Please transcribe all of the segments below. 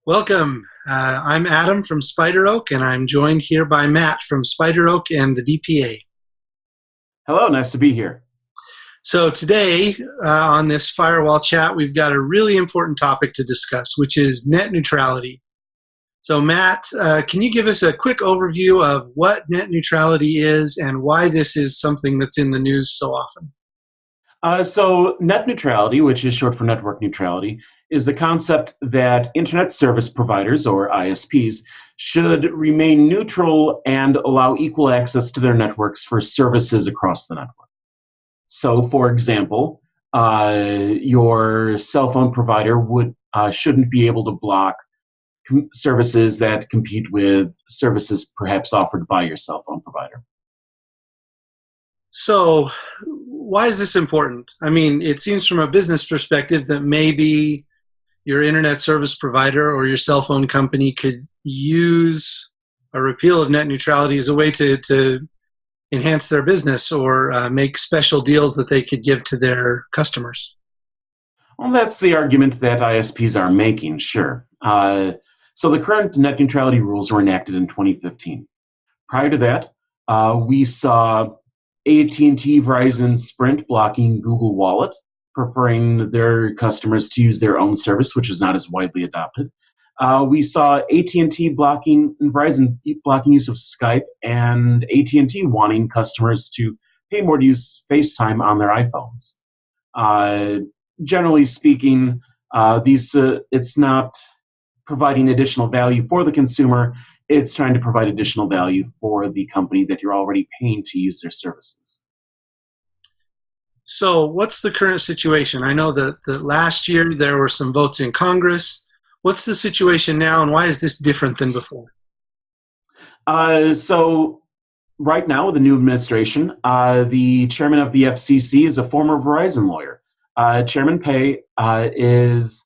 Welcome. I'm Adam from SpiderOak, and I'm joined here by Matt from SpiderOak and the DPA. Hello, nice to be here. So today, on this Firewall chat, we've got a really important topic to discuss, which is net neutrality. So Matt, can you give us a quick overview of what net neutrality is and why this is something that's in the news so often? So net neutrality, which is short for network neutrality, is the concept that internet service providers, or ISPs, should remain neutral and allow equal access to their networks for services across the network. So, for example, your cell phone provider shouldn't be able to block services that compete with services perhaps offered by your cell phone provider. So why is this important? I mean, it seems from a business perspective that maybe your internet service provider or your cell phone company could use a repeal of net neutrality as a way to enhance their business or make special deals that they could give to their customers. Well, that's the argument that ISPs are making, sure. So the current net neutrality rules were enacted in 2015. Prior to that, we saw AT&T, Verizon, Sprint blocking Google Wallet, preferring their customers to use their own service, which is not as widely adopted. We saw AT&T blocking and Verizon blocking use of Skype, and AT&T wanting customers to pay more to use FaceTime on their iPhones. Generally speaking, it's not providing additional value for the consumer. It's trying to provide additional value for the company that you're already paying to use their services. So what's the current situation? I know that last year there were some votes in Congress. What's the situation now, and why is this different than before? So right now with the new administration, the chairman of the FCC is a former Verizon lawyer. Chairman Pei is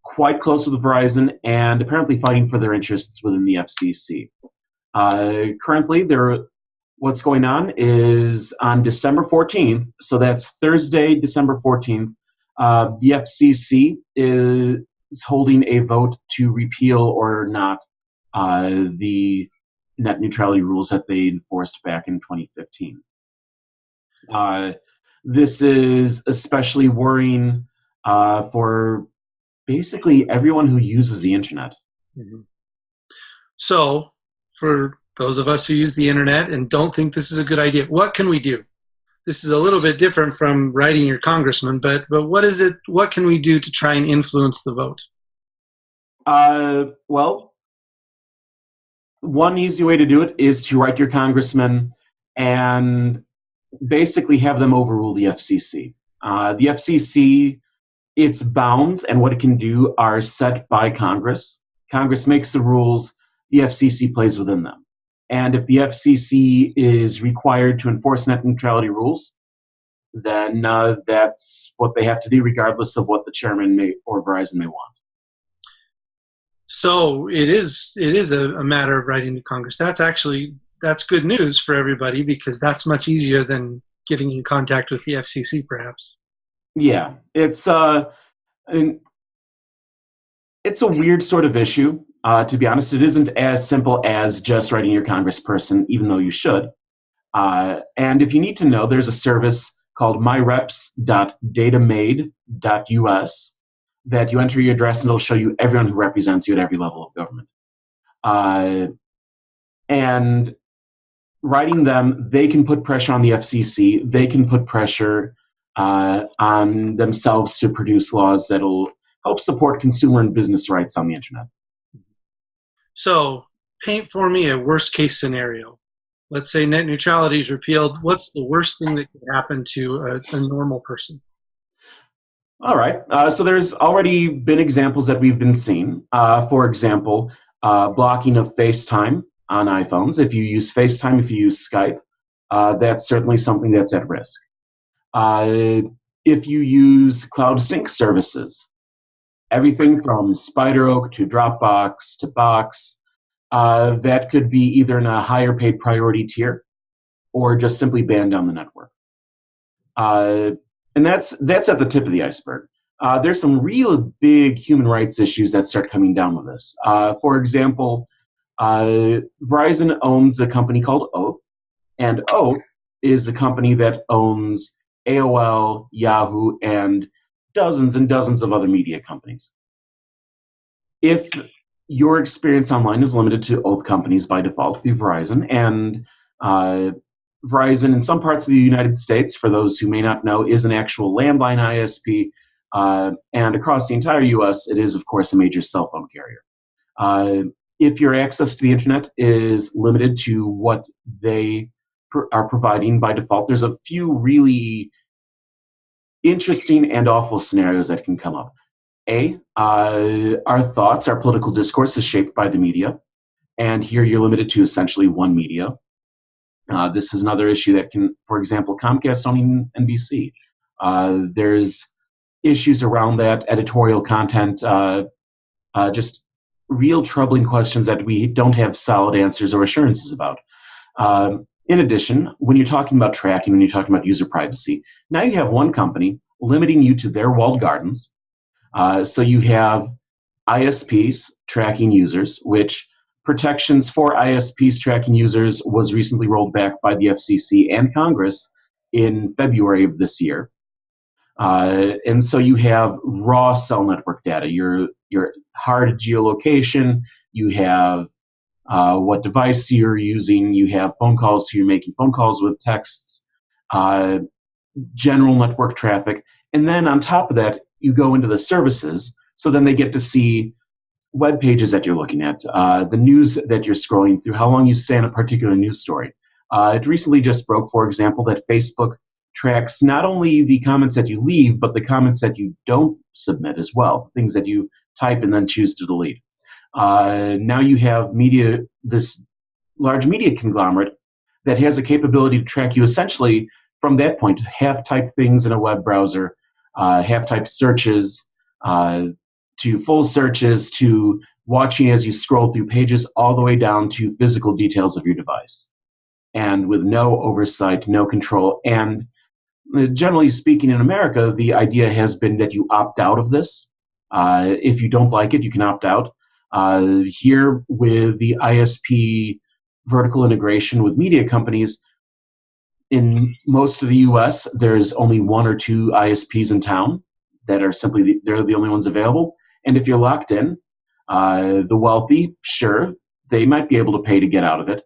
quite close with Verizon and apparently fighting for their interests within the FCC. Currently, what's going on is on December 14th, so that's Thursday, December 14th, the FCC is holding a vote to repeal or not the net neutrality rules that they enforced back in 2015. This is especially worrying for basically everyone who uses the internet. Mm-hmm. So for those of us who use the internet and don't think this is a good idea, what can we do? This is a little bit different from writing your congressman, but what is it? What can we do to try and influence the vote? Well, one easy way to do it is to write your congressman and basically have them overrule the FCC. The FCC, its bounds and what it can do are set by Congress. Congress makes the rules, the FCC plays within them. And if the FCC is required to enforce net neutrality rules, then that's what they have to do, regardless of what the chairman may or Verizon may want. So it is a matter of writing to Congress. That's good news for everybody, because that's much easier than getting in contact with the FCC, perhaps. Yeah, it's a weird sort of issue. To be honest, it isn't as simple as just writing your congressperson, even though you should. And if you need to know, there's a service called myreps.datamade.us that you enter your address and it'll show you everyone who represents you at every level of government. And writing them, they can put pressure on the FCC. They can put pressure on themselves to produce laws that'll help support consumer and business rights on the internet. So paint for me a worst case scenario. Let's say net neutrality is repealed. What's the worst thing that could happen to a normal person? All right. So there's already been examples that we've been seeing. For example, blocking of FaceTime on iPhones. If you use FaceTime, if you use Skype, that's certainly something that's at risk. If you use cloud sync services, everything from SpiderOak to Dropbox to Box, that could be either in a higher paid priority tier or just simply banned on the network. And that's at the tip of the iceberg. there's some real big human rights issues that start coming down with this. For example, Verizon owns a company called Oath, and Oath is a company that owns AOL, Yahoo, and dozens of other media companies. If your experience online is limited to Oath companies by default through Verizon, and Verizon in some parts of the United States, for those who may not know, is an actual landline ISP, and across the entire U.S., it is, of course, a major cell phone carrier. If your access to the internet is limited to what they are providing by default, there's a few really interesting and awful scenarios that can come up. Our thoughts, our political discourse is shaped by the media, and here you're limited to essentially one media. This is another issue that can, for example, Comcast owning NBC. There's issues around that, editorial content, just real troubling questions that we don't have solid answers or assurances about. In addition, when you're talking about tracking, when you're talking about user privacy, now you have one company limiting you to their walled gardens. So you have ISPs tracking users, which protections for ISPs tracking users was recently rolled back by the FCC and Congress in February of this year. And so you have raw cell network data, your hard geolocation, you have what device you're using, you have phone calls, so you're making phone calls with texts, general network traffic, and then on top of that, you go into the services, so then they get to see web pages that you're looking at, the news that you're scrolling through, how long you stay on a particular news story. It recently just broke, for example, that Facebook tracks not only the comments that you leave, but the comments that you don't submit as well, things that you type and then choose to delete. Now you have media, this large media conglomerate that has a capability to track you essentially from that point, half-typed things in a web browser, half-typed searches, to full searches, to watching as you scroll through pages, all the way down to physical details of your device. And with no oversight, no control. And generally speaking in America, the idea has been that you opt out of this. If you don't like it, you can opt out. Here with the ISP vertical integration with media companies, in most of the US, there's only one or two ISPs in town that are simply, they're the only ones available. And if you're locked in, the wealthy, sure, they might be able to pay to get out of it.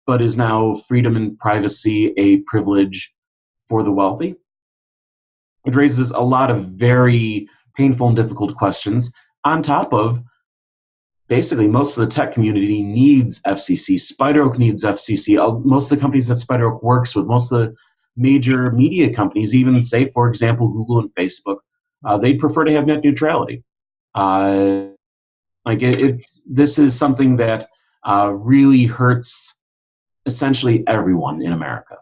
But is now freedom and privacy a privilege for the wealthy? It raises a lot of very painful and difficult questions, on top of basically most of the tech community needs FCC. SpiderOak needs FCC. Most of the companies that SpiderOak works with, most of the major media companies, even say, for example, Google and Facebook, they'd prefer to have net neutrality. This is something that really hurts essentially everyone in America.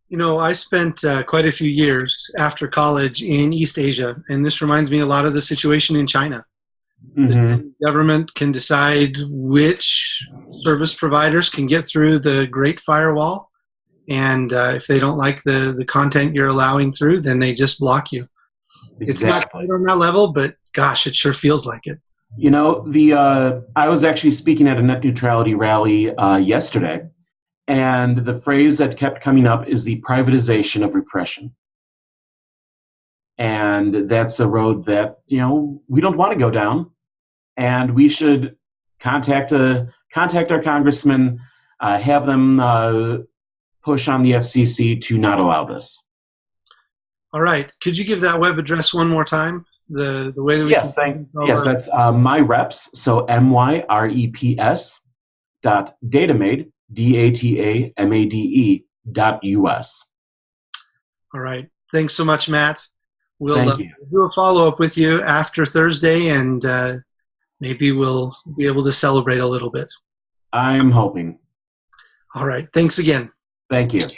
You know, I spent quite a few years after college in East Asia, and this reminds me a lot of the situation in China. The government can decide which service providers can get through the Great Firewall, and if they don't like the content you're allowing through, then they just block you. Exactly. It's not quite on that level, but gosh, it sure feels like it. You know, I was actually speaking at a net neutrality rally yesterday, and the phrase that kept coming up is the privatization of repression. And that's a road that, you know, we don't want to go down, and we should contact our congressmen, have them push on the FCC to not allow this. All right. Could you give that web address one more time? The way that we yes, that's myreps, so myreps .datamade, DATAMADE.us. All right. Thanks so much, Matt. We'll do a follow-up with you after Thursday, and maybe we'll be able to celebrate a little bit. I'm hoping. All right. Thanks again. Thank you.